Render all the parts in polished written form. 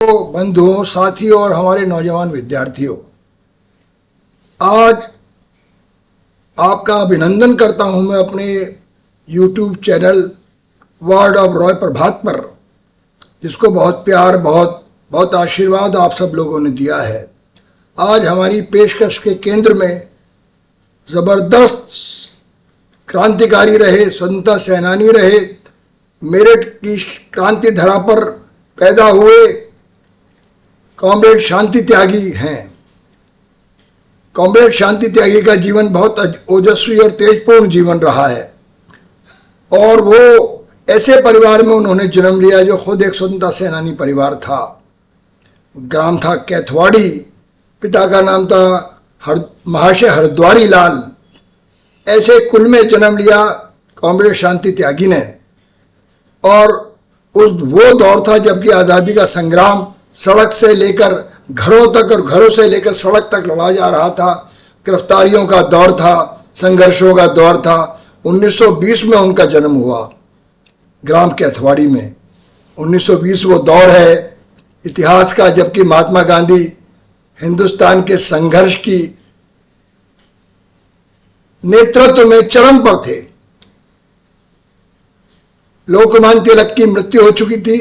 बंधुओं, साथियों और हमारे नौजवान विद्यार्थियों, आज आपका अभिनंदन करता हूं मैं अपने YouTube channel word of Roy Prabhat पर, जिसको बहुत प्यार, बहुत आशीर्वाद आप सब लोगों ने दिया है। आज हमारी पेशकश के केंद्र में ज़बरदस्त क्रांतिकारी रहे, स्वतंत्रता सेनानी रहे, मेरठ की क्रांति धरा पर पैदा हुए कॉमरेड शांति त्यागी हैं। कॉमरेड शांति त्यागी का जीवन बहुत ओजस्वी और तेजपूर्ण जीवन रहा है और वो ऐसे परिवार में उन्होंने जन्म लिया जो खुद एक स्वतंत्रता सेनानी परिवार था। ग्राम था कैथवाड़ी, पिता का नाम था महाशय हरद्वारी लाल। ऐसे कुल में जन्म लिया कॉमरेड शांति त्यागी ने। और वो दौर था जबकि आज़ादी का संग्राम सड़क से लेकर घरों तक और घरों से लेकर सड़क तक लड़ा जा रहा था। गिरफ्तारियों का दौर था, संघर्षों का दौर था। 1920 में उनका जन्म हुआ ग्राम कैथवाड़ी में। 1920 वो दौर है इतिहास का जबकि महात्मा गांधी हिंदुस्तान के संघर्ष की नेतृत्व में चरम पर थे। लोकमान्य तिलक की मृत्यु हो चुकी थी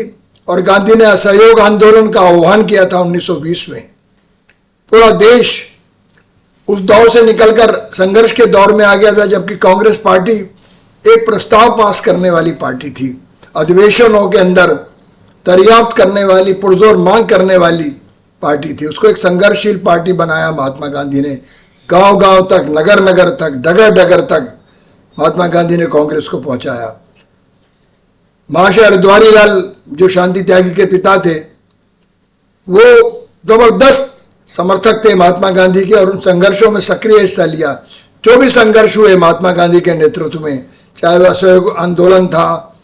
और गांधी ने असहयोग आंदोलन का आह्वान किया था 1920 में। पूरा देश उस दौर से निकलकर संघर्ष के दौर में आ गया था, जबकि कांग्रेस पार्टी एक प्रस्ताव पास करने वाली पार्टी थी, अधिवेशनों के अंदर दरियाफ्त करने वाली, पुरजोर मांग करने वाली पार्टी थी। उसको एक संघर्षशील पार्टी बनाया महात्मा गांधी ने। गांव गांव तक, नगर नगर तक, डगर डगर तक महात्मा गांधी ने कांग्रेस को पहुंचाया। महाशय हरद्वारी लाल जो शांति त्यागी के पिता थे, वो जबरदस्त समर्थक थे महात्मा गांधी के और उन संघर्षों में सक्रिय हिस्सा लिया। जो भी संघर्ष हुए महात्मा गांधी के नेतृत्व में, चाहे वो असहयोग आंदोलन था,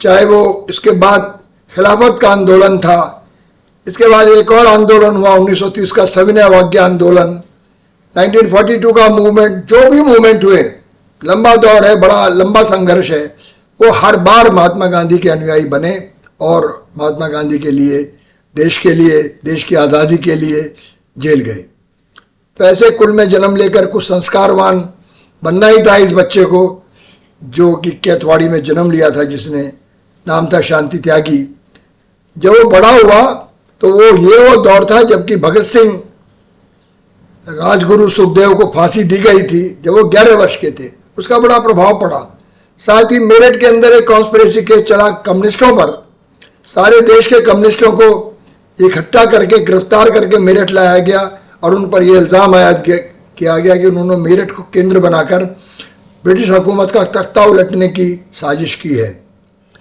चाहे वो इसके बाद खिलाफत का आंदोलन था, इसके बाद एक और आंदोलन हुआ 1930 का सविनय अवज्ञा आंदोलन, 1942 का मूवमेंट, जो भी मूवमेंट हुए, लंबा दौर है, बड़ा लंबा संघर्ष है। वो हर बार महात्मा गांधी के अनुयायी बने और महात्मा गांधी के लिए, देश की आज़ादी के लिए जेल गए। तो ऐसे कुल में जन्म लेकर कुछ संस्कारवान बनना ही था इस बच्चे को, जो कि कैथवाड़ी में जन्म लिया था, जिसने नाम था शांति त्यागी। जब वो बड़ा हुआ तो वो दौर था जबकि भगत सिंह, राजगुरु सुखदेव को फांसी दी गई थी जब वो 11 वर्ष के थे। उसका बड़ा प्रभाव पड़ा। साथ ही मेरठ के अंदर एक कॉन्स्पिरेसी केस चला कम्युनिस्टों पर। सारे देश के कम्युनिस्टों को इकट्ठा करके गिरफ्तार करके मेरठ लाया गया और उन पर यह इल्ज़ाम आयद किया गया कि उन्होंने मेरठ को केंद्र बनाकर ब्रिटिश हुकूमत का तख्ता उलटने की साजिश की है।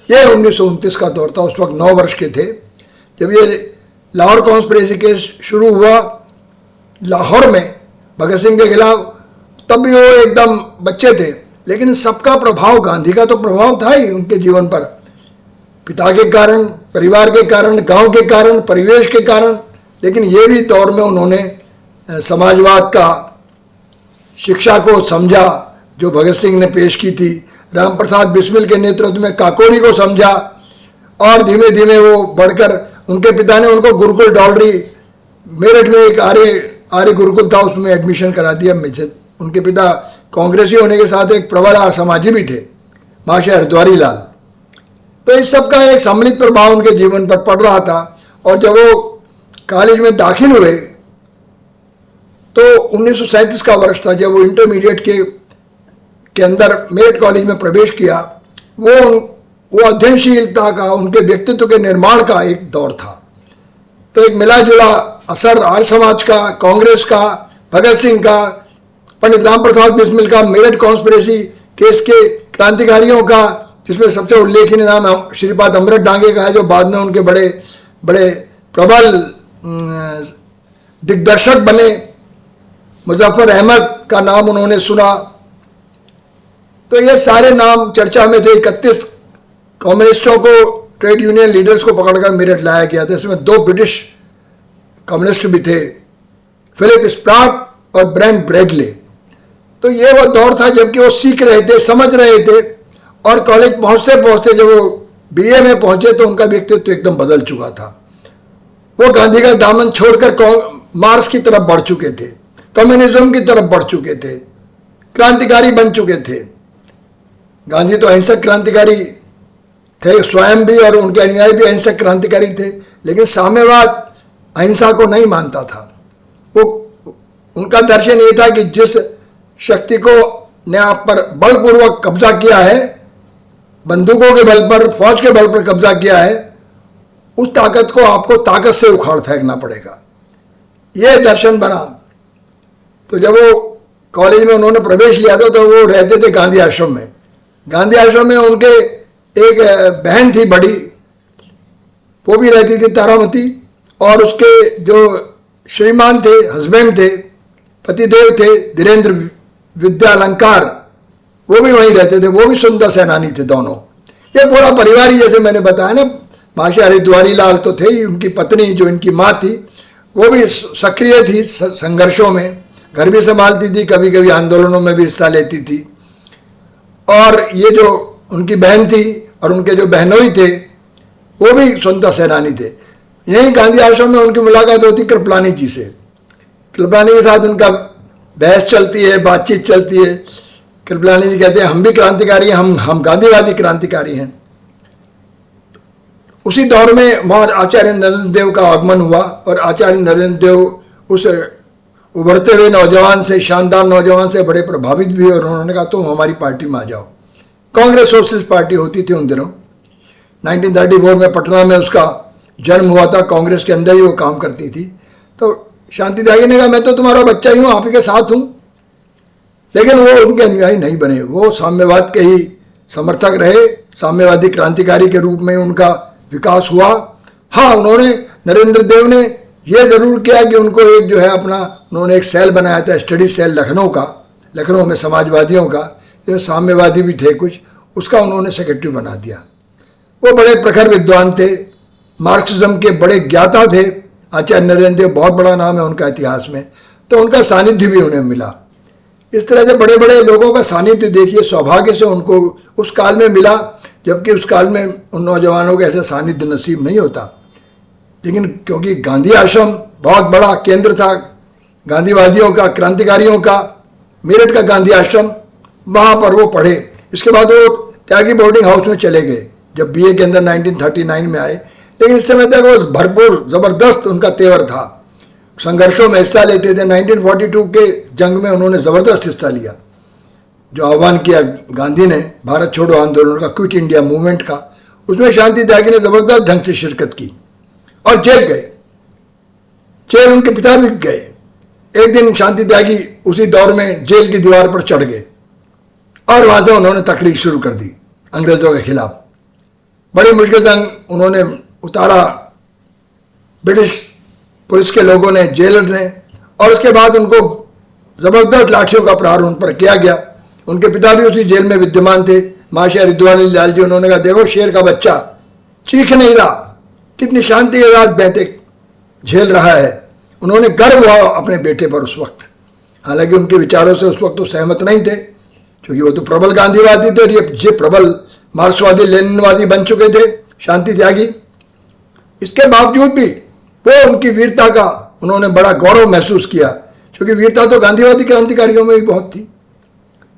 यह 1929 का दौर था। उस वक्त 9 वर्ष के थे जब ये लाहौर कॉन्स्पिरेसी केस शुरू हुआ लाहौर में भगत सिंह के खिलाफ। तब भी वो एकदम बच्चे थे, लेकिन सबका प्रभाव, गांधी का तो प्रभाव था ही उनके जीवन पर, पिता के कारण, परिवार के कारण, गांव के कारण, परिवेश के कारण। लेकिन ये भी दौर में उन्होंने समाजवाद का शिक्षा को समझा जो भगत सिंह ने पेश की थी। राम प्रसाद बिस्मिल के नेतृत्व में काकोरी को समझा और धीमे धीमे वो बढ़कर उनके पिता ने उनको गुरुकुल डॉलरी, मेरठ में एक आर्य गुरुकुल था, उसमें एडमिशन करा दिया। उनके पिता कांग्रेसी होने के साथ एक प्रबल आर्य समाजी भी थे, महाशय हरद्वारी लाल। तो इस सब का एक सम्मिलित प्रभाव उनके जीवन पर पड़ रहा था। और जब वो कॉलेज में दाखिल हुए तो 1937 का वर्ष था जब वो इंटरमीडिएट के अंदर मेरठ कॉलेज में प्रवेश किया। वो अध्ययनशीलता का, उनके व्यक्तित्व के निर्माण का एक दौर था। तो एक मिला जुला असर आर्य समाज का, कांग्रेस का, भगत सिंह का, पंडित राम प्रसाद बिस्मिल का, मेरठ कॉन्स्पिरेसी केस के क्रांतिकारियों का, जिसमें सबसे उल्लेखनीय नाम श्रीपाद अमृत डांगे का है, जो बाद में उनके बड़े बड़े प्रबल दिग्दर्शक बने। मुजफ्फर अहमद का नाम उन्होंने सुना। तो ये सारे नाम चर्चा में थे। 31 कम्युनिस्टों को, ट्रेड यूनियन लीडर्स को पकड़कर मेरठ लाया गया था। इसमें 2 ब्रिटिश कम्युनिस्ट भी थे, फिलिप स्प्राट और ब्रेंट ब्रेडले। तो ये वो दौर था जबकि वो सीख रहे थे, समझ रहे थे और कॉलेज पहुंचते पहुंचते जब वो बीए में पहुंचे तो उनका व्यक्तित्व एकदम बदल चुका था। वो गांधी का दामन छोड़कर मार्क्स की तरफ बढ़ चुके थे, कम्युनिज्म की तरफ बढ़ चुके थे, क्रांतिकारी बन चुके थे। गांधी तो अहिंसक क्रांतिकारी थे स्वयं भी, और उनके अनुयायी भी अहिंसक क्रांतिकारी थे, लेकिन साम्यवाद अहिंसा को नहीं मानता था। वो उनका दर्शन ये था कि जिस शक्ति को ने आप पर बलपूर्वक कब्जा किया है, बंदूकों के बल पर, फौज के बल पर कब्जा किया है, उस ताकत को आपको ताकत से उखाड़ फेंकना पड़ेगा, ये दर्शन बना। तो जब वो कॉलेज में उन्होंने प्रवेश लिया था तो वो रहते थे गांधी आश्रम में। गांधी आश्रम में उनके एक बहन थी बड़ी, वो भी रहती थी, तारामती, और उसके जो श्रीमान थे, हस्बैंड थे, पतिदेव थे, धीरेन्द्र विद्यालंकार, वो भी वहीं रहते थे। वो भी स्वतंत्रता सेनानी थे दोनों। ये पूरा परिवार ही, जैसे मैंने बताया ना, माशा हरिद्वारी लाल तो थे ही, उनकी पत्नी जो इनकी माँ थी वो भी सक्रिय थी संघर्षों में, घर भी संभालती थी, कभी कभी आंदोलनों में भी हिस्सा लेती थी। और ये जो उनकी बहन थी और उनके जो बहनोई थे वो भी स्वतंत्रता सेनानी थे। यहीं गांधी आश्रम में उनकी मुलाकात होती कृपलानी जी से। कृपलानी के साथ उनका बहस चलती है, बातचीत चलती है। कृपलानी जी कहते हैं हम भी क्रांतिकारी हैं, हम गांधीवादी क्रांतिकारी हैं। उसी दौर में वहाँ आचार्य नरेंद्र देव का आगमन हुआ, और आचार्य नरेंद्र देव उस उभरते हुए नौजवान से, शानदार नौजवान से बड़े प्रभावित भी, और उन्होंने कहा तुम हमारी पार्टी में आ जाओ। कांग्रेस सोशलिस्ट पार्टी होती थी उन दिनों। 1934 में पटना में उसका जन्म हुआ था, कांग्रेस के अंदर ही वो काम करती थी। तो शांति त्यागी ने कहा मैं तो तुम्हारा बच्चा ही हूँ, आप ही के साथ हूँ। लेकिन वो उनके अनुयायी नहीं बने, वो साम्यवाद के ही समर्थक रहे। साम्यवादी क्रांतिकारी के रूप में उनका विकास हुआ। हाँ, उन्होंने, नरेंद्र देव ने यह जरूर किया कि उनको एक जो है अपना, उन्होंने एक सेल बनाया था, स्टडी सेल लखनऊ का, लखनऊ में समाजवादियों का, जिसमें साम्यवादी भी थे कुछ, उसका उन्होंने सेक्रेटरी बना दिया। वो बड़े प्रखर विद्वान थे, मार्क्सिज्म के बड़े ज्ञाता थे। आचार्य नरेंद्र देव बहुत बड़ा नाम है उनका इतिहास में, तो उनका सानिध्य भी उन्हें मिला। इस तरह से बड़े बड़े लोगों का सानिध्य देखिए, सौभाग्य से उनको उस काल में मिला, जबकि उस काल में उन नौजवानों को ऐसा सानिध्य नसीब नहीं होता। लेकिन क्योंकि गांधी आश्रम बहुत बड़ा केंद्र था गांधीवादियों का, क्रांतिकारियों का, मेरठ का गांधी आश्रम, वहाँ पर वो पढ़े। इसके बाद वो त्यागी बोर्डिंग हाउस में चले गए जब बीए के अंदर 1939 में आए। लेकिन इस समय तक वो भरपूर ज़बरदस्त उनका तेवर था, संघर्षों में हिस्सा लेते थे। 1942 के जंग में उन्होंने ज़बरदस्त हिस्सा लिया, जो आह्वान किया गांधी ने भारत छोड़ो आंदोलन का, क्विट इंडिया मूवमेंट का, उसमें शांति त्यागी ने ज़बरदस्त ढंग से शिरकत की और जेल गए। जेल उनके पिता भी गए। एक दिन शांति त्यागी उसी दौर में जेल की दीवार पर चढ़ गए और वहाँ से उन्होंने तकरीर शुरू कर दी अंग्रेज़ों के खिलाफ। बड़ी मुश्किल से उन्होंने उतारा, ब्रिटिश पुलिस के लोगों ने, जेलर ने, और उसके बाद उनको ज़बरदस्त लाठियों का प्रहार उन पर किया गया। उनके पिता भी उसी जेल में विद्यमान थे, माशा हरिद्वारी लाल जी। उन्होंने कहा देखो शेर का बच्चा चीख नहीं रहा, कितनी शांति के साथ बैठे झेल रहा है। उन्होंने गर्व हुआ अपने बेटे पर उस वक्त। हालांकि उनके विचारों से उस वक्त तो सहमत नहीं थे, क्योंकि वो तो प्रबल गांधीवादी थे और ये प्रबल मार्क्सवादी लेनिनवादी बन चुके थे शांति त्यागी। इसके बावजूद भी वो उनकी वीरता का उन्होंने बड़ा गौरव महसूस किया, क्योंकि वीरता तो गांधीवादी क्रांतिकारियों में भी बहुत थी।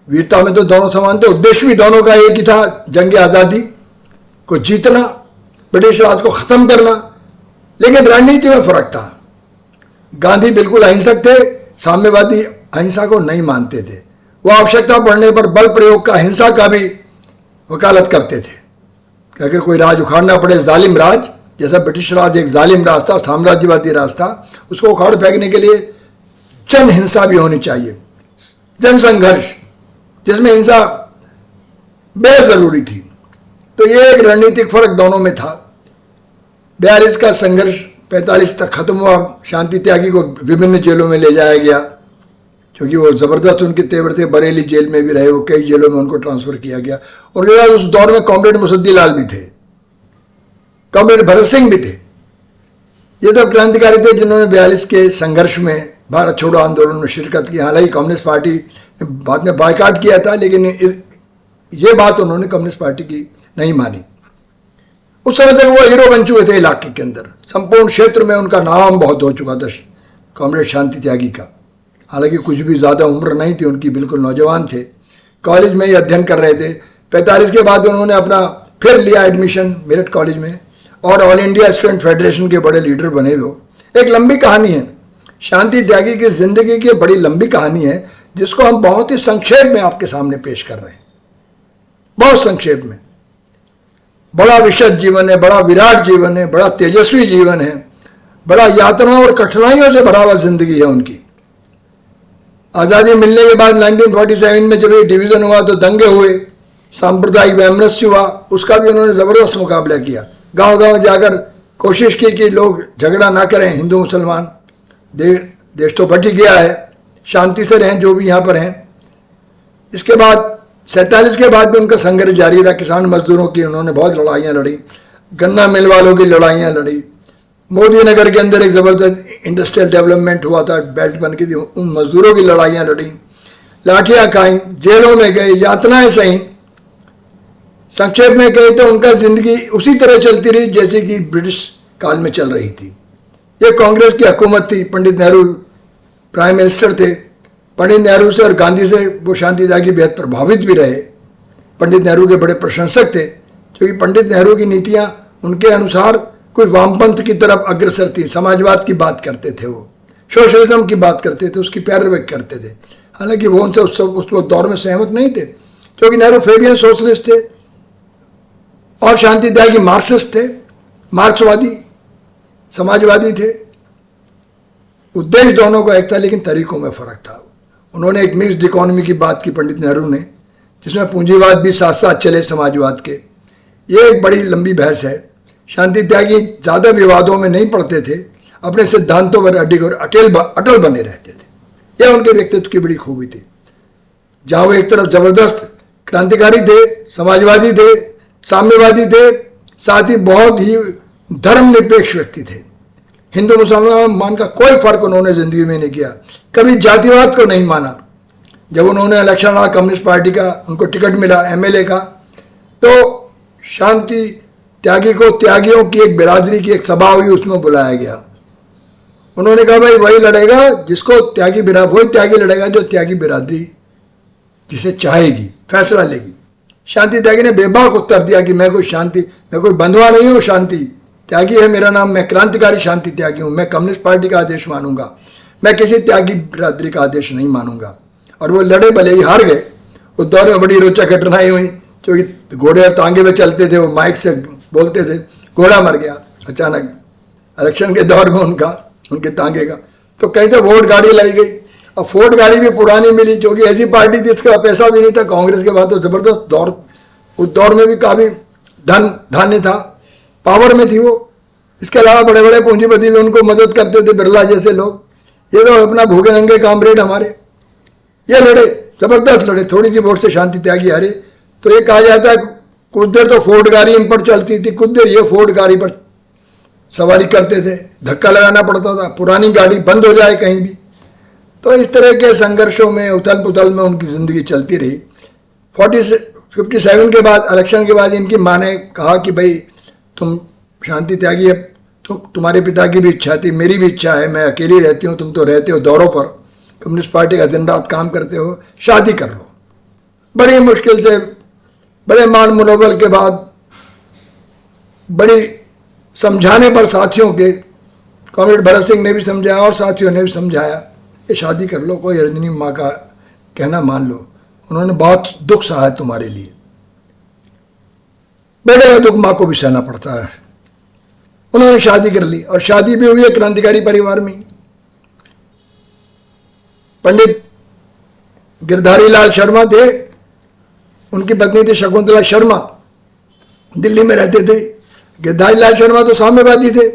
वीरता में तो दोनों समान थे, उद्देश्य भी दोनों का एक ही था, जंग आज़ादी को जीतना, ब्रिटिश राज को ख़त्म करना। लेकिन रणनीति में फ़र्क था। गांधी बिल्कुल अहिंसक थे, साम्यवादी अहिंसा को नहीं मानते थे। वो आवश्यकता पड़ने पर बल प्रयोग का, हिंसा का भी वकालत करते थे कि अगर कोई राज उखाड़ना पड़े, जालिम राज, जैसा ब्रिटिश राज एक जालिम राज था, साम्राज्यवादी राज था, उसको उखाड़ फेंकने के लिए जन हिंसा भी होनी चाहिए, जन संघर्ष, जिसमें हिंसा बेहद ज़रूरी थी। तो ये एक रणनीतिक फर्क दोनों में था। 42 का संघर्ष 45 तक खत्म हुआ। शांति त्यागी को विभिन्न जेलों में ले जाया गया, क्योंकि वो ज़बरदस्त उनके तेवर थे। बरेली जेल में भी रहे वो, कई जेलों में उनको ट्रांसफ़र किया गया। उनके साथ उस दौर में कॉमरेड मुसद्दी लाल भी थे, कॉमरेड भरत सिंह भी थे। ये तो क्रांतिकारी थे जिन्होंने 42 के संघर्ष में, भारत छोड़ो आंदोलन में शिरकत की। हालांकि कम्युनिस्ट पार्टी ने बाद में बायकाट किया था, लेकिन ये बात उन्होंने कम्युनिस्ट पार्टी की नहीं मानी। उस समय तक वो हीरो बन चुके थे इलाके के अंदर, संपूर्ण क्षेत्र में उनका नाम बहुत हो चुका था कॉमरेड शांति त्यागी का। हालांकि कुछ भी ज़्यादा उम्र नहीं थी उनकी, बिल्कुल नौजवान थे, कॉलेज में ही अध्ययन कर रहे थे। 45 के बाद उन्होंने अपना फिर लिया एडमिशन मेरठ कॉलेज में और ऑल इंडिया स्टूडेंट फेडरेशन के बड़े लीडर बने। वो एक लंबी कहानी है, शांति त्यागी की जिंदगी की बड़ी लंबी कहानी है, जिसको हम बहुत ही संक्षेप में आपके सामने पेश कर रहे हैं, बहुत संक्षेप में। बड़ा विशद जीवन है, बड़ा विराट जीवन है, बड़ा तेजस्वी जीवन है, बड़ा यातनाओं और कठिनाइयों से भरा हुआ जिंदगी है उनकी। आज़ादी मिलने के बाद 1947 में जब ये डिवीज़न हुआ तो दंगे हुए, सांप्रदायिक वैमनस्य हुआ, उसका भी उन्होंने ज़बरदस्त मुकाबला किया। गांव-गांव जाकर कोशिश की कि लोग झगड़ा ना करें, हिंदू मुसलमान, देश तो बट ही गया है, शांति से रहें जो भी यहाँ पर हैं। इसके बाद 47 के बाद भी उनका संघर्ष जारी रहा। किसान मजदूरों की उन्होंने बहुत लड़ाइयाँ लड़ी, गन्ना मिल वालों की लड़ाइयाँ लड़ी। मोदी नगर के अंदर एक ज़बरदस्त इंडस्ट्रियल डेवलपमेंट हुआ था, बेल्ट बन के थी, उन मजदूरों की लड़ाइयाँ लड़ी, लाठियाँ खाई, जेलों में गए, यातनाएं सही। संक्षेप में कहे तो उनका जिंदगी उसी तरह चलती रही जैसे कि ब्रिटिश काल में चल रही थी। ये कांग्रेस की हुकूमत थी, पंडित नेहरू प्राइम मिनिस्टर थे। पंडित नेहरू से और गांधी से वो शांति त्यागी बेहद प्रभावित भी रहे। पंडित नेहरू के बड़े प्रशंसक थे, क्योंकि पंडित नेहरू की नीतियाँ उनके अनुसार कुछ वामपंथ की तरफ अग्रसर थी। समाजवाद की बात करते थे, वो सोशलिज्म की बात करते थे, उसकी पैरवी करते थे। हालांकि वो उनसे उस दौर में सहमत नहीं थे, क्योंकि नेहरू फेबियन सोशलिस्ट थे और शांति त्यागी मार्क्सिस्ट थे, मार्क्सवादी समाजवादी थे। उद्देश्य दोनों का एक था, लेकिन तरीकों में फ़र्क था। उन्होंने एक मिक्स्ड इकोनॉमी की बात की पंडित नेहरू ने, जिसमें पूंजीवाद भी साथ साथ चले समाजवाद के। ये एक बड़ी लंबी बहस है। शांति त्यागी ज़्यादा विवादों में नहीं पड़ते थे, अपने सिद्धांतों पर अडिग और अटल बने रहते थे। यह उनके व्यक्तित्व की बड़ी खूबी थी। जहाँ वो एक तरफ जबरदस्त क्रांतिकारी थे, समाजवादी थे, साम्यवादी थे, साथ ही बहुत ही धर्मनिरपेक्ष व्यक्ति थे। हिंदू मुसलमान का कोई फर्क उन्होंने जिंदगी में नहीं किया, कभी जातिवाद को नहीं माना। जब उन्होंने इलेक्शन लड़ा कम्युनिस्ट पार्टी का, उनको टिकट मिला एमएलए का, तो शांति त्यागी को त्यागियों की एक बिरादरी की एक सभा हुई, उसमें बुलाया गया। उन्होंने कहा भाई वही लड़ेगा जिसको त्यागी वही त्यागी लड़ेगा जो त्यागी बिरादरी जिसे चाहेगी, फैसला लेगी। शांति त्यागी ने बेबाक उत्तर दिया कि मैं कोई बंधुआ नहीं हूँ, शांति त्यागी है मेरा नाम, मैं क्रांतिकारी शांति त्यागी हूँ, मैं कम्युनिस्ट पार्टी का आदेश मानूंगा, मैं किसी त्यागी बिरादरी का आदेश नहीं मानूंगा। और वो लड़े, भले ही हार गए। उस दौर में बड़ी रोचक घटनाएं हुई, क्योंकि घोड़े और तांगे में चलते थे, वो माइक से बोलते थे, घोड़ा मर गया अचानक इलेक्शन के दौर में उनके तांगे का। तो कहते वोट गाड़ी लाई गई, और फोर्ड गाड़ी भी पुरानी मिली, क्योंकि ऐसी पार्टी थी इसका पैसा भी नहीं था। कांग्रेस के बाद तो जबरदस्त दौर, उस दौर में भी काफ़ी धान्य था, पावर में थी वो। इसके अलावा बड़े बड़े पूंजीपति भी उनको मदद करते थे, बिरला जैसे लोग। ये तो अपना भूखे नंगे कामरेड हमारे। ये लड़े, जबरदस्त लड़े, थोड़ी सी वोट से शांति त्यागी हारे। तो ये कहा जाता है कुछ देर तो फोर्ड गाड़ी इन पर चलती थी, कुछ देर ये फोर्ड गाड़ी पर सवारी करते थे, धक्का लगाना पड़ता था, पुरानी गाड़ी बंद हो जाए कहीं भी। तो इस तरह के संघर्षों में, उथल पुथल में उनकी ज़िंदगी चलती रही। 57 के बाद, इलेक्शन के बाद इनकी माँ ने कहा कि भाई तुम शांति त्यागी है, तुम्हारे पिता की भी इच्छा थी, मेरी भी इच्छा है, मैं अकेली रहती हूँ, तुम तो रहते हो दौरों पर, कम्युनिस्ट पार्टी का दिन रात काम करते हो, शादी कर लो। बड़ी मुश्किल से, बड़े मान मनोबल के बाद, बड़ी समझाने पर साथियों के, कॉमरेड भरत सिंह ने भी समझाया और साथियों ने भी समझाया, ये शादी कर लो, कोई रजनी माँ का कहना मान लो, उन्होंने बहुत दुख सहा तुम्हारे लिए। बेटे का दुख माँ को भी सहना पड़ता है। उन्होंने शादी कर ली, और शादी भी हुई है क्रांतिकारी परिवार में। पंडित गिरधारी लाल शर्मा थे, उनकी पत्नी थी शकुंतला शर्मा, दिल्ली में रहते थे। गिरधारी लाल शर्मा तो साम्यवादी थे,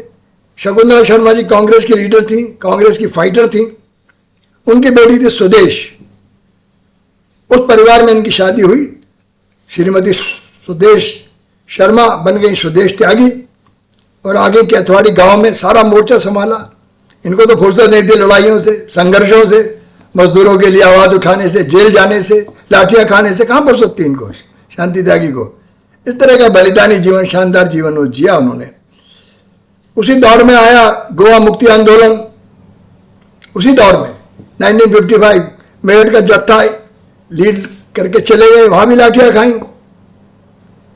शकुंतला शर्मा जी कांग्रेस की लीडर थी, कांग्रेस की फाइटर थी। उनकी बेटी थी सुदेश, उस परिवार में इनकी शादी हुई। श्रीमती सुदेश शर्मा बन गई सुदेश त्यागी, और आगे के अथवाड़ी गांव में सारा मोर्चा संभाला। इनको तो फुर्सत नहीं थी लड़ाइयों से, संघर्षों से, मजदूरों के लिए आवाज़ उठाने से, जेल जाने से, लाठियाँ खाने से, कहाँ फुर्सत थी इनको, शांति त्यागी को। इस तरह का बलिदानी जीवन, शानदार जीवन वो जिया उन्होंने। उसी दौर में आया गोवा मुक्ति आंदोलन, उसी दौर में 1955 मेरठ का जत्था लीड करके चले गए, वहां भी लाठियां खाई,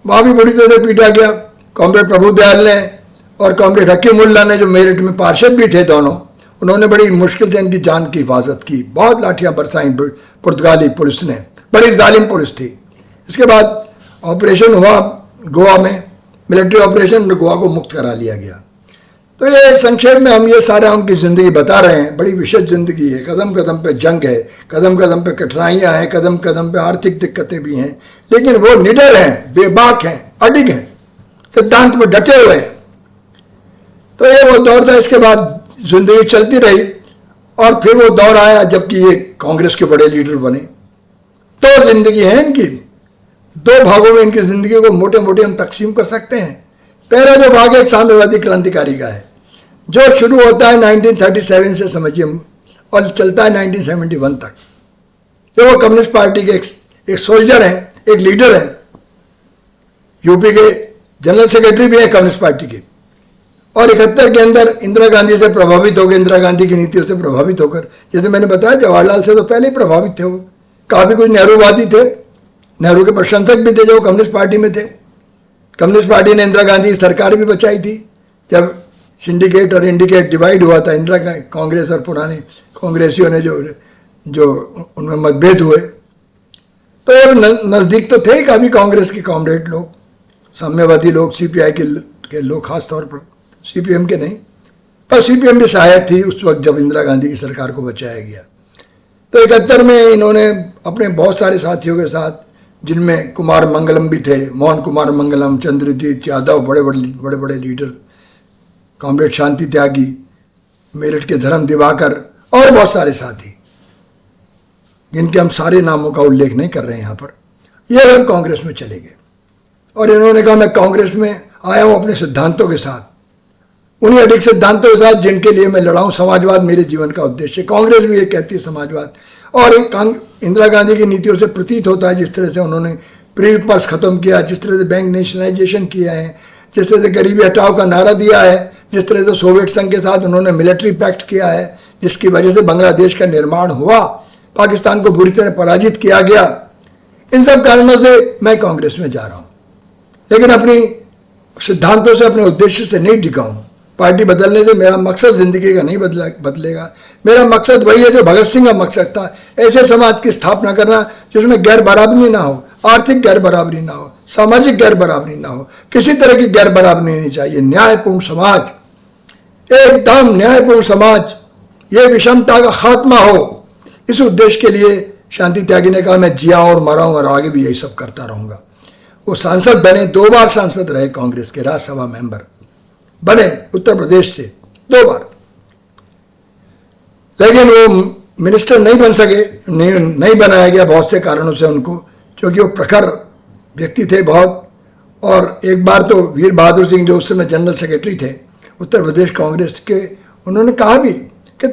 वहां भी बुरी तरह से पीटा गया। कॉमरेड प्रभु दयाल ने और कॉमरेड हकीमुल्ला ने, जो मेरठ में पार्षद भी थे दोनों, उन्होंने बड़ी मुश्किल से इनकी जान की हिफाजत की। बहुत लाठियां बरसाई पुर्तगाली पुलिस ने, बड़ी जालिम पुलिस थी। इसके बाद ऑपरेशन हुआ गोवा में, मिलिट्री ऑपरेशन, गोवा को मुक्त करा लिया गया। तो ये संक्षेप में हम ये सारा उनकी ज़िंदगी बता रहे हैं। बड़ी विशेष ज़िंदगी है, कदम कदम पे जंग है, कदम कदम पे कठिनाइयाँ हैं, कदम कदम पे आर्थिक दिक्कतें भी हैं, लेकिन वो निडर हैं, बेबाक हैं, अडिग हैं, सिद्धांत पर डटे हुए हैं। तो ये वो दौर था। इसके बाद ज़िंदगी चलती रही और फिर वो दौर आया जबकि ये कांग्रेस के बड़े लीडर बने। तो ज़िंदगी है इनकी, दो भागों में इनकी ज़िंदगी को मोटे मोटे हम तकसीम कर सकते हैं। पहला जो भाग एक साम्यवादी क्रांतिकारी का है, जो शुरू होता है 1937 से समझिए और चलता है 1971 तक। तो वो कम्युनिस्ट पार्टी के एक सोल्जर हैं, एक लीडर हैं, यूपी के जनरल सेक्रेटरी भी हैं कम्युनिस्ट पार्टी के। और 71 के अंदर इंदिरा गांधी से प्रभावित होकर, इंदिरा गांधी की नीतियों से प्रभावित होकर, जैसे मैंने बताया जवाहरलाल से तो पहले ही प्रभावित थे, वो काफ़ी कुछ नेहरूवादी थे, नेहरू के प्रशंसक भी थे जो कम्युनिस्ट पार्टी में थे। कम्युनिस्ट पार्टी ने इंदिरा गांधी की सरकार भी बचाई थी जब सिंडिकेट और इंडिकेट डिवाइड हुआ था। इंदिरा कांग्रेस और पुराने कांग्रेसियों ने जो उनमें मतभेद हुए, तो ये नज़दीक तो थे काफ़ी कांग्रेस के कॉमरेड लोग, साम्यवादी लोग, सीपीआई के लोग, खास तौर पर सीपीएम के नहीं, पर सीपीएम भी सहायक थी उस वक्त जब इंदिरा गांधी की सरकार को बचाया गया। तो 71 में इन्होंने अपने बहुत सारे साथियों के साथ, जिनमें कुमार मंगलम भी थे, मोहन कुमार मंगलम, चंद्रजीत यादव, बड़े बड़े लीडर, कॉमरेड शांति त्यागी, मेरठ के धर्म दिवाकर और बहुत सारे साथी, जिनके हम सारे नामों का उल्लेख नहीं कर रहे हैं यहाँ पर, ये हम कांग्रेस में चले गए। और इन्होंने कहा मैं कांग्रेस में आया हूँ अपने सिद्धांतों के साथ, उन्हीं अडिग सिद्धांतों के साथ जिनके लिए मैं लड़ा हूँ। समाजवाद मेरे जीवन का उद्देश्य। कांग्रेस भी ये कहती है समाजवाद। और इंदिरा गांधी की नीतियों से प्रतीत होता है, जिस तरह से उन्होंने प्री पर्स खत्म किया, जिस तरह से बैंक नेशनलाइजेशन किया है, जिस तरह से गरीबी हटाओ का नारा दिया है, जिस तरह से सोवियत संघ के साथ उन्होंने मिलिट्री पैक्ट किया है, जिसकी वजह से बांग्लादेश का निर्माण हुआ, पाकिस्तान को बुरी तरह पराजित किया गया। इन सब कारणों से मैं कांग्रेस में जा रहा हूँ, लेकिन अपनी सिद्धांतों से, अपने उद्देश्य से नहीं टिका हूँ। पार्टी बदलने से मेरा मकसद ज़िंदगी का नहीं बदलेगा। मेरा मकसद वही है जो भगत सिंह का मकसद था, ऐसे समाज की स्थापना करना जिसमें गैर बराबरी ना हो, आर्थिक गैर बराबरी ना हो, सामाजिक गैर बराबरी ना हो, किसी तरह की गैर बराबरी नहीं चाहिए। न्यायपूर्ण समाज, एकदम न्यायपूर्ण समाज, ये विषमता का खात्मा हो, इस उद्देश्य के लिए शांति त्यागी ने कहा मैं जिया और मरा हूँ और आगे भी यही सब करता रहूँगा। वो सांसद बने, 2 बार सांसद रहे, कांग्रेस के राज्यसभा मेंबर बने उत्तर प्रदेश से 2 बार, लेकिन वो मिनिस्टर नहीं बन सके, नहीं बनाया गया बहुत से कारणों से उनको, क्योंकि वो प्रखर व्यक्ति थे बहुत। और एक बार तो वीर बहादुर सिंह जो उस समय जनरल सेक्रेटरी थे उत्तर प्रदेश कांग्रेस के, उन्होंने कहा भी कि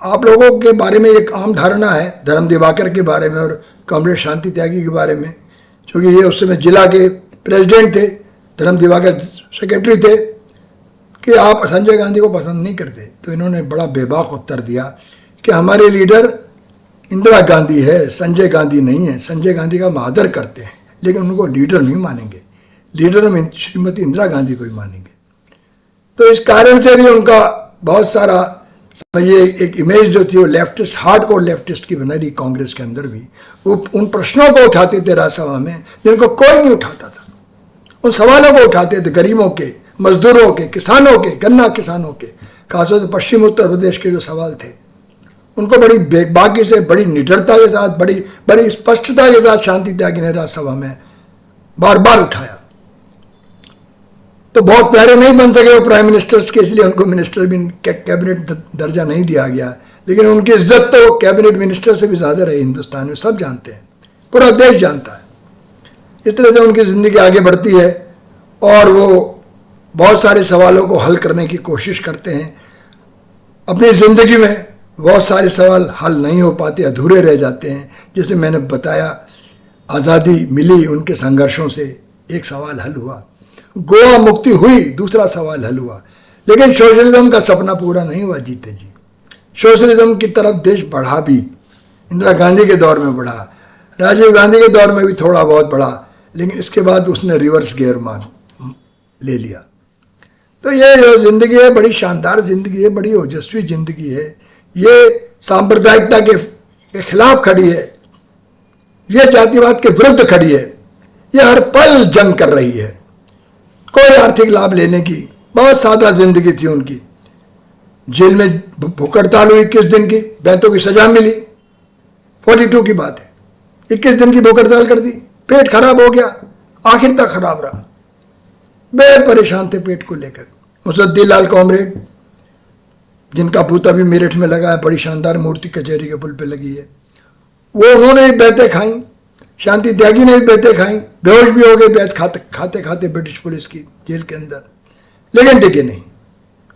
आप लोगों के बारे में एक आम धारणा है, धर्म दिवाकर के बारे में और कॉमरेड शांति त्यागी के बारे में, क्योंकि ये उस समय जिला के प्रेसिडेंट थे, धर्म दिवाकर सेक्रेटरी थे, कि आप संजय गांधी को पसंद नहीं करते। तो इन्होंने बड़ा बेबाक उत्तर दिया कि हमारे लीडर इंदिरा गांधी है, संजय गांधी नहीं है। संजय गांधी का हम आदर करते हैं, लेकिन उनको लीडर नहीं मानेंगे, लीडर हम श्रीमती इंदिरा गांधी को ही मानेंगे। तो इस कारण से भी उनका बहुत सारा ये एक इमेज जो थी वो लेफ्टिस्ट, हार्डकोर लेफ्टिस्ट की बना रही कांग्रेस के अंदर भी। वो उन प्रश्नों को उठाते थे राज्यसभा में जिनको कोई नहीं उठाता था, उन सवालों को उठाते थे, गरीबों के, मजदूरों के, किसानों के, गन्ना किसानों के, खासतौर से पश्चिम उत्तर प्रदेश के जो सवाल थे उनको बड़ी बेबाकी से, बड़ी निडरता के साथ, बड़ी स्पष्टता के साथ शांति त्यागी ने राज्यसभा में बार बार उठाया। तो बहुत प्यारे नहीं बन सके वो प्राइम मिनिस्टर्स के, इसलिए उनको मिनिस्टर भी कैबिनेट दर्जा नहीं दिया गया, लेकिन उनकी इज्जत तो कैबिनेट मिनिस्टर से भी ज़्यादा रही हिंदुस्तान में, सब जानते हैं, पूरा देश जानता है। इस तरह से उनकी ज़िंदगी आगे बढ़ती है और वो बहुत सारे सवालों को हल करने की कोशिश करते हैं। अपनी ज़िंदगी में बहुत सारे सवाल हल नहीं हो पाते, अधूरे रह जाते हैं। जैसे मैंने बताया, आज़ादी मिली उनके संघर्षों से, एक सवाल हल हुआ। गोवा मुक्ति हुई, दूसरा सवाल हल हुआ। लेकिन सोशलिज्म का सपना पूरा नहीं हुआ जीते जी। सोशलिज्म की तरफ देश बढ़ा भी, इंदिरा गांधी के दौर में बढ़ा, राजीव गांधी के दौर में भी थोड़ा बहुत बढ़ा, लेकिन इसके बाद उसने रिवर्स गियर ले लिया। तो ये जो जिंदगी है बड़ी शानदार जिंदगी है, बड़ी ओजस्वी जिंदगी है, ये सांप्रदायिकता के खिलाफ खड़ी है, ये जातिवाद के विरुद्ध खड़ी है, ये हर पल जंग कर रही है। कोई आर्थिक लाभ लेने की, बहुत सादा जिंदगी थी उनकी। जेल में भूख हड़ताल हुई 21 दिन की, बैतों की सजा मिली, 42 की बात है, 21 दिन की भूख हड़ताल कर दी, पेट खराब हो गया, आखिर तक खराब रहा, बेहद परेशान थे पेट को लेकर। मुसद्दी लाल कॉमरेड, जिनका बूथ अभी मेरठ में लगा है, बड़ी शानदार मूर्ति कचहरी के पुल पे लगी है, वो उन्होंने भी बैतें खाई, शांति त्यागी ने भी बैतें खाई, बेहोश भी हो गए बैत खाते खाते ब्रिटिश पुलिस की जेल के अंदर, लेकिन टिके नहीं।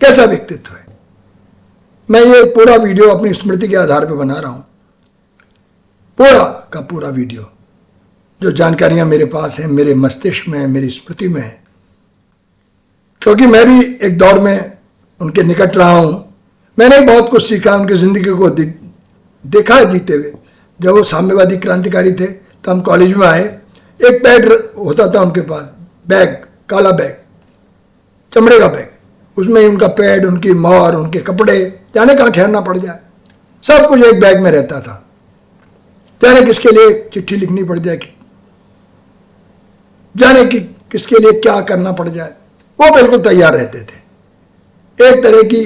कैसा व्यक्तित्व है। मैं ये पूरा वीडियो अपनी स्मृति के आधार पर बना रहा हूँ, पूरा का पूरा वीडियो, जो जानकारियां मेरे पास हैं, मेरे मस्तिष्क में है, मेरी स्मृति में है, क्योंकि मैं भी एक दौर में उनके निकट रहा हूँ। मैंने बहुत कुछ सीखा, उनकी ज़िंदगी को देखा है जीते हुए। जब वो साम्यवादी क्रांतिकारी थे तो हम कॉलेज में आए, एक पैड होता था उनके पास, बैग, काला बैग, चमड़े का बैग, उसमें उनका पैड, उनकी मोहर, उनके कपड़े, जाने कहाँ ठहरना पड़ जाए, सब कुछ एक बैग में रहता था। जाने किसके लिए चिट्ठी लिखनी पड़ जाए, जाने कि किसके लिए क्या करना पड़ जाए, वो बिल्कुल तैयार रहते थे। एक तरह की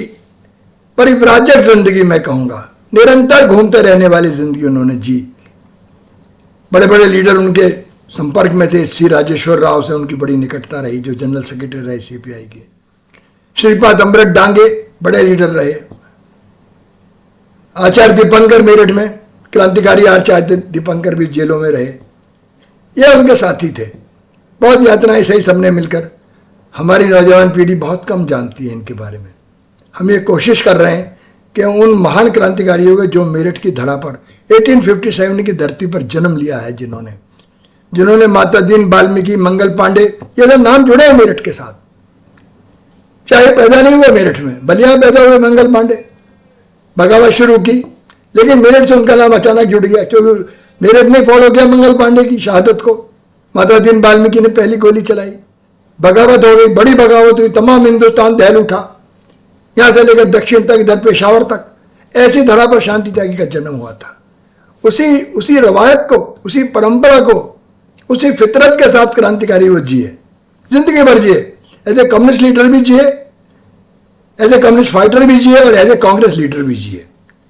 परिव्राजक जिंदगी मैं कहूँगा, निरंतर घूमते रहने वाली जिंदगी उन्होंने जी। बड़े बड़े लीडर उनके संपर्क में थे। सी राजेश्वर राव से उनकी बड़ी निकटता रही, जो जनरल सेक्रेटरी रहे सीपीआई के। श्रीपाद अमृत डांगे बड़े लीडर रहे। आचार्य दीपंकर मेरठ में क्रांतिकारी आचार्य दीपंकर भी जेलों में रहे, ये उनके साथी थे। बहुत यातनाएं सही सबने मिलकर। हमारी नौजवान पीढ़ी बहुत कम जानती है इनके बारे में। हम ये कोशिश कर रहे हैं कि उन महान क्रांतिकारियों के जो मेरठ की धरा पर 1857 की धरती पर जन्म लिया है, जिन्होंने माता दीन वाल्मीकि, मंगल पांडे, ये सब नाम जुड़े हैं मेरठ के साथ। चाहे पैदा नहीं हुए मेरठ में, बलिया पैदा हुए मंगल पांडे, बगावत शुरू की, लेकिन मेरठ से उनका नाम अचानक जुड़ गया, क्योंकि मेरठ ने फॉलो किया मंगल पांडे की शहादत को। माता दीन वाल्मीकि ने पहली गोली चलाई, बगावत हो गई, बड़ी बगावत हुई, तमाम हिंदुस्तान दहल उठा, यहाँ से लेकर दक्षिण तक, इधर पेशावर तक। ऐसी धरा पर शांति त्यागी का जन्म हुआ था। उसी रवायत को, उसी परंपरा को, उसी फितरत के साथ क्रांतिकारी वो जिए, जिंदगी भर जिए। एज ए कम्युनिस्ट लीडर भी जिए, एज ए कम्युनिस्ट फाइटर भी जिए, और एज ए कांग्रेस लीडर भी जिए।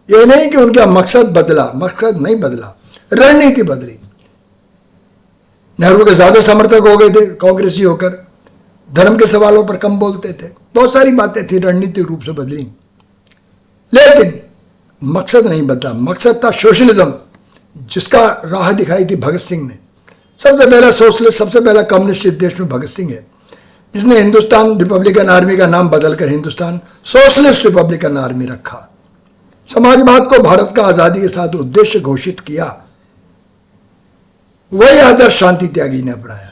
ये नहीं कि उनका मकसद बदला, मकसद नहीं बदला, रणनीति बदली। नेहरू के ज्यादा समर्थक हो गए थे कांग्रेसी होकर, धर्म के सवालों पर कम बोलते थे, बहुत सारी बातें थी, रणनीतिक रूप से बदली, लेकिन मकसद नहीं बदला। मकसद था सोशलिज्म, जिसका राह दिखाई थी भगत सिंह ने। सबसे पहला सोशलिस्ट, सबसे पहला कम्युनिस्ट इस देश में भगत सिंह है, जिसने हिंदुस्तान रिपब्लिकन आर्मी का नाम बदलकर हिंदुस्तान सोशलिस्ट रिपब्लिकन आर्मी रखा। समाजवाद को भारत का आजादी के साथ उद्देश्य घोषित किया। वही आदर्श शांति त्यागी ने अपनाया,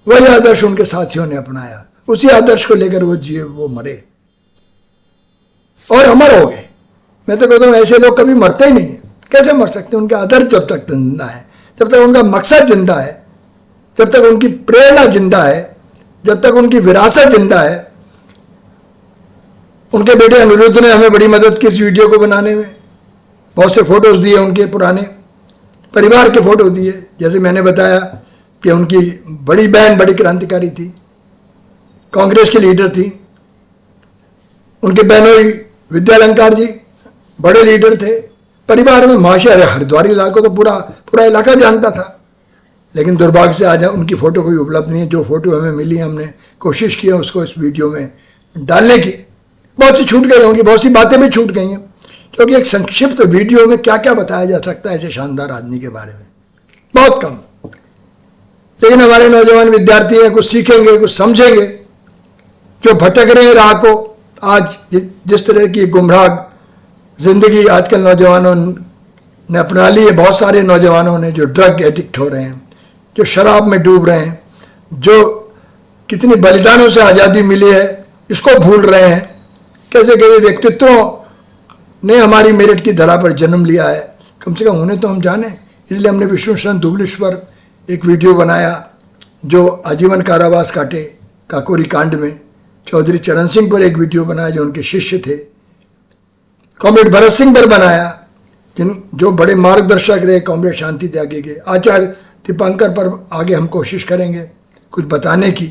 वही आदर्श उनके साथियों ने अपनाया। उसी आदर्श को लेकर वो जिए, वो मरे और अमर हो गए। मैं तो कहता हूँ ऐसे लोग कभी मरते ही नहीं। कैसे मर सकते? उनका आदर्श जब तक जिंदा है, जब तक उनका मकसद जिंदा है, जब तक उनकी प्रेरणा जिंदा है, जब तक उनकी विरासत जिंदा है। उनके बेटे अनिरुद्ध ने हमें बड़ी मदद की इस वीडियो को बनाने में। बहुत से फोटोज दिए, उनके पुराने परिवार के फोटो दिए। जैसे मैंने बताया कि उनकी बड़ी बहन बड़ी क्रांतिकारी थी, कांग्रेस की लीडर थी। उनके बहनोई विद्यालंकार जी बड़े लीडर थे। परिवार में महाशय हरिद्वारी लाल को तो पूरा इलाका जानता था, लेकिन दुर्भाग्य से आज उनकी फ़ोटो कोई उपलब्ध नहीं है। जो फोटो हमें मिली, हमने कोशिश की है उसको इस वीडियो में डालने की। बहुत सी छूट गई होंगी, बहुत सी बातें भी छूट गई हैं, क्योंकि एक संक्षिप्त वीडियो में क्या क्या बताया जा सकता है ऐसे शानदार आदमी के बारे में, बहुत कम। लेकिन हमारे नौजवान विद्यार्थी हैं, कुछ सीखेंगे, कुछ समझेंगे। जो भटक रहे हैं राह को, आज जिस तरह की गुमराह जिंदगी आजकल नौजवानों ने अपना ली है, बहुत सारे नौजवानों ने जो ड्रग एडिक्ट हो रहे हैं, जो शराब में डूब रहे हैं, जो कितनी बलिदानों से आज़ादी मिली है इसको भूल रहे हैं, कैसे कैसे व्यक्तित्वों ने हमारी मेरठ की धरा पर जन्म लिया है, कम से कम उन्हें तो हम जाने। इसलिए हमने विष्णु शरण धुबलेश्वर एक वीडियो बनाया जो आजीवन कारावास काटे काकोरी कांड में। चौधरी चरण सिंह पर एक वीडियो बनाया जो उनके शिष्य थे। कॉमरेड भरत सिंह पर बनाया जो बड़े मार्गदर्शक रहे कॉमरेड शांति त्यागी के। आचार्य दीपांकर पर आगे हम कोशिश करेंगे कुछ बताने की।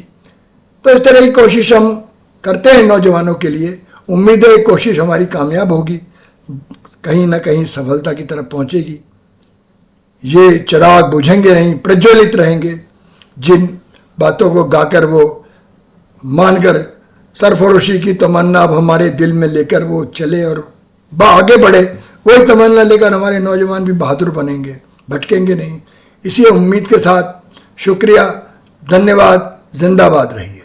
तो इस तरह की कोशिश हम करते हैं नौजवानों के लिए। उम्मीद है कोशिश हमारी कामयाब होगी, कहीं ना कहीं सफलता की तरफ पहुंचेगी। ये चिराग बुझेंगे नहीं, प्रज्वलित रहेंगे। जिन बातों को गाकर वो मानकर सरफरोशी की तमन्ना अब हमारे दिल में लेकर वो चले और आगे बढ़े, वही तमन्ना लेकर हमारे नौजवान भी बहादुर बनेंगे, भटकेंगे नहीं। इसी उम्मीद के साथ शुक्रिया, धन्यवाद, जिंदाबाद रहिए।